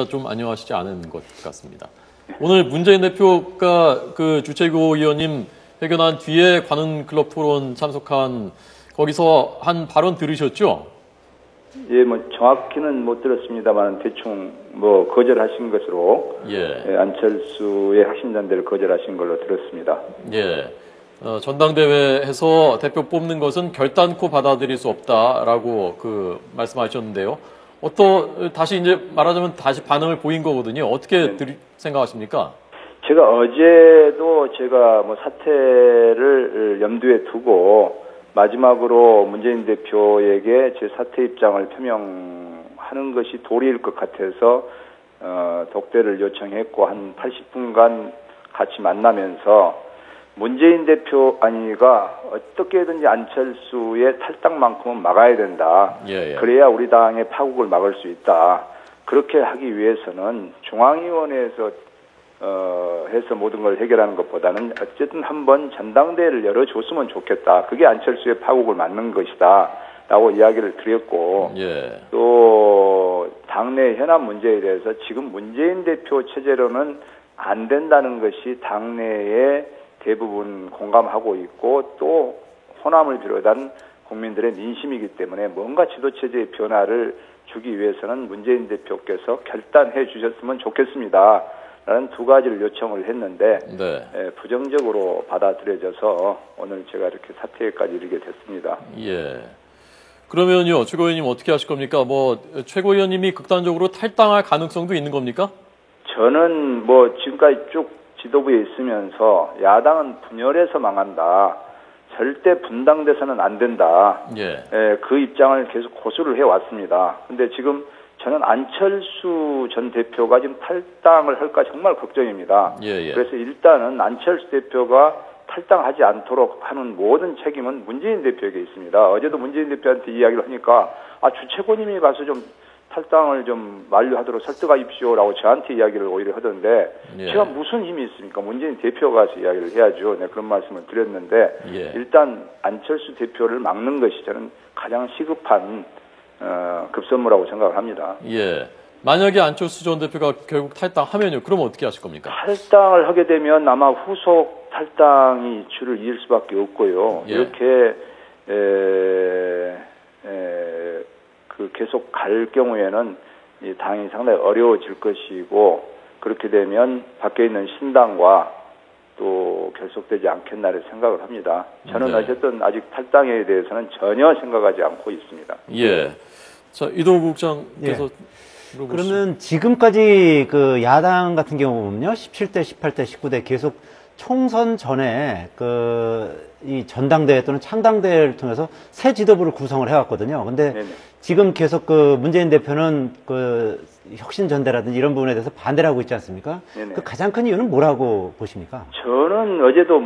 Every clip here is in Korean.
좀 안녕하시지 않은 것 같습니다. 오늘 문재인 대표가 그 주최고 의원님 회견한 뒤에 관훈클럽 토론 참석한 거기서 한 발언 들으셨죠? 예, 뭐 정확히는 못 들었습니다만 대충 뭐 거절하신 것으로 안철수의 핵심전대를 거절하신 걸로 들었습니다. 예. 전당대회에서 대표 뽑는 것은 결단코 받아들일 수 없다라고 말씀하셨는데요. 다시 이제 말하자면 다시 반응을 보인 거거든요. 어떻게 생각하십니까? 제가 어제도 제가 뭐 사퇴를 염두에 두고 마지막으로 문재인 대표에게 제 사퇴 입장을 표명하는 것이 도리일 것 같아서 독대를 요청했고 한 80분간 같이 만나면서 문재인 대표 아니가 어떻게든지 안철수의 탈당만큼은 막아야 된다. 그래야 우리 당의 파국을 막을 수 있다. 그렇게 하기 위해서는 중앙위원회에서 해서 모든 걸 해결하는 것보다는 어쨌든 한번 전당대회를 열어줬으면 좋겠다. 그게 안철수의 파국을 막는 것이다. 라고 이야기를 드렸고 또 당내 현안 문제에 대해서 지금 문재인 대표 체제로는 안 된다는 것이 당내에 대부분 공감하고 있고 또 호남을 비롯한 국민들의 민심이기 때문에 뭔가 지도체제의 변화를 주기 위해서는 문재인 대표께서 결단해 주셨으면 좋겠습니다. 라는 두 가지를 요청을 했는데 부정적으로 받아들여져서 오늘 제가 이렇게 사퇴까지 이르게 됐습니다. 예. 그러면요, 최고위원님 어떻게 하실 겁니까? 최고위원님이 극단적으로 탈당할 가능성도 있는 겁니까? 저는 지금까지 쭉 지도부에 있으면서 야당은 분열해서 망한다. 절대 분당돼서는 안 된다. 그 입장을 계속 고수를 해왔습니다. 근데 지금 저는 안철수 전 대표가 지금 탈당을 할까 정말 걱정입니다. 그래서 일단은 안철수 대표가 탈당하지 않도록 하는 모든 책임은 문재인 대표에게 있습니다. 어제도 문재인 대표한테 이야기를 하니까 주최고님이 가서 좀 탈당을 좀 만류하도록 설득하십시오라고 저한테 이야기를 오히려 하던데 제가 무슨 힘이 있습니까? 문재인 대표가 가서 이야기를 해야죠. 그런 말씀을 드렸는데 일단 안철수 대표를 막는 것이 저는 가장 시급한 급선무라고 생각을 합니다. 만약에 안철수 전 대표가 결국 탈당하면요, 그럼 어떻게 하실 겁니까? 탈당을 하게 되면 아마 후속 탈당이 줄을 이을 수밖에 없고요. 이렇게 계속 갈 경우에는 이 당이 상당히 어려워질 것이고 그렇게 되면 밖에 있는 신당과 또 결속되지 않겠나를 생각을 합니다. 저는 어쨌든 아직 탈당에 대해서는 전혀 생각하지 않고 있습니다. 자, 이동욱 국장께서 그러면 지금까지 그 야당 같은 경우 보면요, 17대, 18대, 19대 계속 총선 전에 이 전당대회 또는 창당대회를 통해서 새 지도부를 구성을 해왔거든요. 근데 지금 계속 문재인 대표는 혁신전대라든지 이런 부분에 대해서 반대를 하고 있지 않습니까? 그 가장 큰 이유는 뭐라고 보십니까? 저는 어제도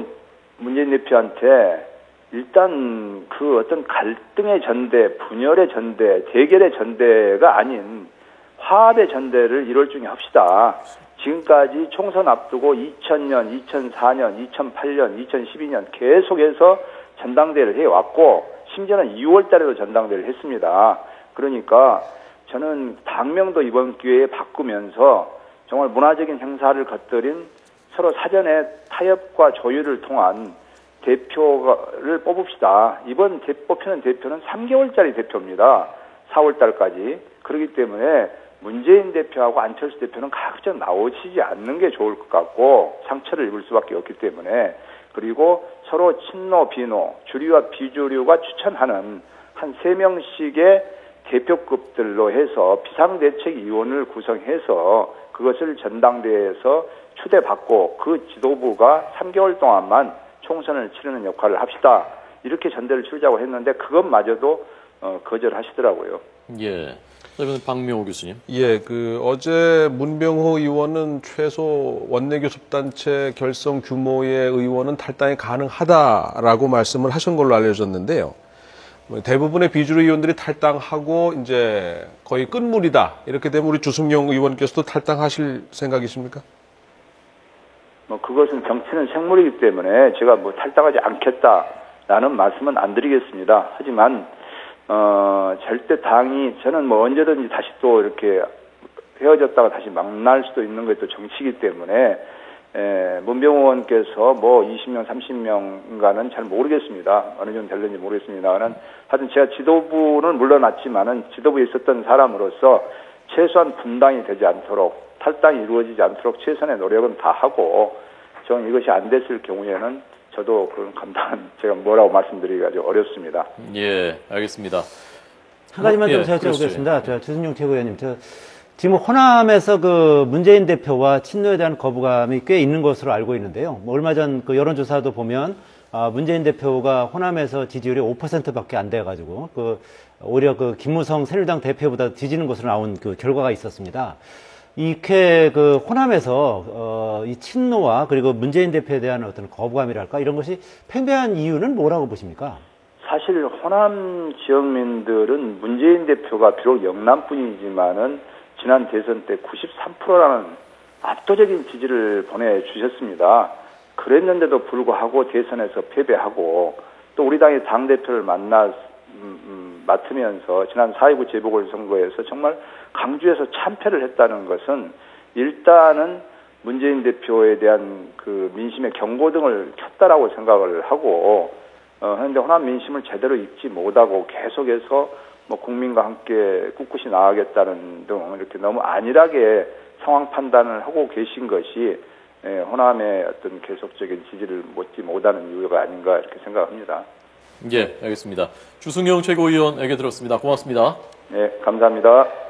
문재인 대표한테 일단 어떤 갈등의 전대, 분열의 전대, 대결의 전대가 아닌 화합의 전대를 1월 중에 합시다. 지금까지 총선 앞두고 2000년, 2004년, 2008년, 2012년 계속해서 전당대회를 해왔고 심지어는 2월 달에도 전당대회를 했습니다. 그러니까 저는 당명도 이번 기회에 바꾸면서 정말 문화적인 행사를 겉들인 서로 사전에 타협과 조율을 통한 대표를 뽑읍시다. 이번 뽑히는 대표는 3개월짜리 대표입니다. 4월 달까지. 그렇기 때문에 문재인 대표하고 안철수 대표는 각각 나오시지 않는 게 좋을 것 같고 상처를 입을 수밖에 없기 때문에 그리고 서로 친노, 비노, 주류와 비주류가 추천하는 한 3명씩의 대표급들로 해서 비상대책위원을 구성해서 그것을 전당대회에서 초대받고 그 지도부가 3개월 동안만 총선을 치르는 역할을 합시다. 이렇게 전대를 치르자고 했는데 그것마저도 거절하시더라고요. 그러면 박명호 교수님. 어제 문병호 의원은 최소 원내교섭단체 결성 규모의 의원은 탈당이 가능하다라고 말씀을 하신 걸로 알려졌는데요. 대부분의 비주류 의원들이 탈당하고 이제 거의 끝물이다. 이렇게 되면 우리 주승용 의원께서도 탈당하실 생각이십니까? 그것은 정치는 생물이기 때문에 제가 탈당하지 않겠다라는 말씀은 안 드리겠습니다. 하지만 절대 당이 저는 언제든지 다시 또 이렇게 헤어졌다가 다시 만날 수도 있는 것도 정치이기 때문에 문병호 의원께서 뭐 20명, 30명인가는 잘 모르겠습니다. 어느 정도 될는지 모르겠습니다만 하여튼 제가 지도부는 물러났지만은 지도부에 있었던 사람으로서 최소한 분당이 되지 않도록 탈당이 이루어지지 않도록 최선의 노력은 다 하고 저는 이것이 안 됐을 경우에는 저도 그런 감당은 제가 뭐라고 말씀드리기가 아주 어렵습니다. 예, 알겠습니다. 한 가지만 좀 예, 여쭤보겠습니다. 주승용 최고위원님, 지금 호남에서 그 문재인 대표와 친노에 대한 거부감이 꽤 있는 것으로 알고 있는데요. 뭐 얼마 전 그 여론조사도 보면 문재인 대표가 호남에서 지지율이 5%밖에 안 돼가지고 오히려 그 김무성 새누리당 대표보다 뒤지는 것으로 나온 그 결과가 있었습니다. 이렇게 그 호남에서 이 친노와 그리고 문재인 대표에 대한 어떤 거부감이랄까 이런 것이 팽배한 이유는 뭐라고 보십니까? 사실 호남 지역민들은 문재인 대표가 비록 영남뿐이지만은 지난 대선 때 93%라는 압도적인 지지를 보내주셨습니다. 그랬는데도 불구하고 대선에서 패배하고 또 우리 당의 당대표를 맡으면서 지난 4.29 재보궐선거에서 정말 강주에서 참패를 했다는 것은 일단은 문재인 대표에 대한 그 민심의 경고등을 켰다라고 생각을 하고 그런데 호남 민심을 제대로 읽지 못하고 계속해서 뭐 국민과 함께 꿋꿋이 나아가겠다는 등 이렇게 너무 안일하게 상황 판단을 하고 계신 것이 호남의 어떤 계속적인 지지를 얻지 못하는 이유가 아닌가 이렇게 생각합니다. 예, 알겠습니다. 주승용 최고위원에게 들었습니다. 고맙습니다. 네, 감사합니다.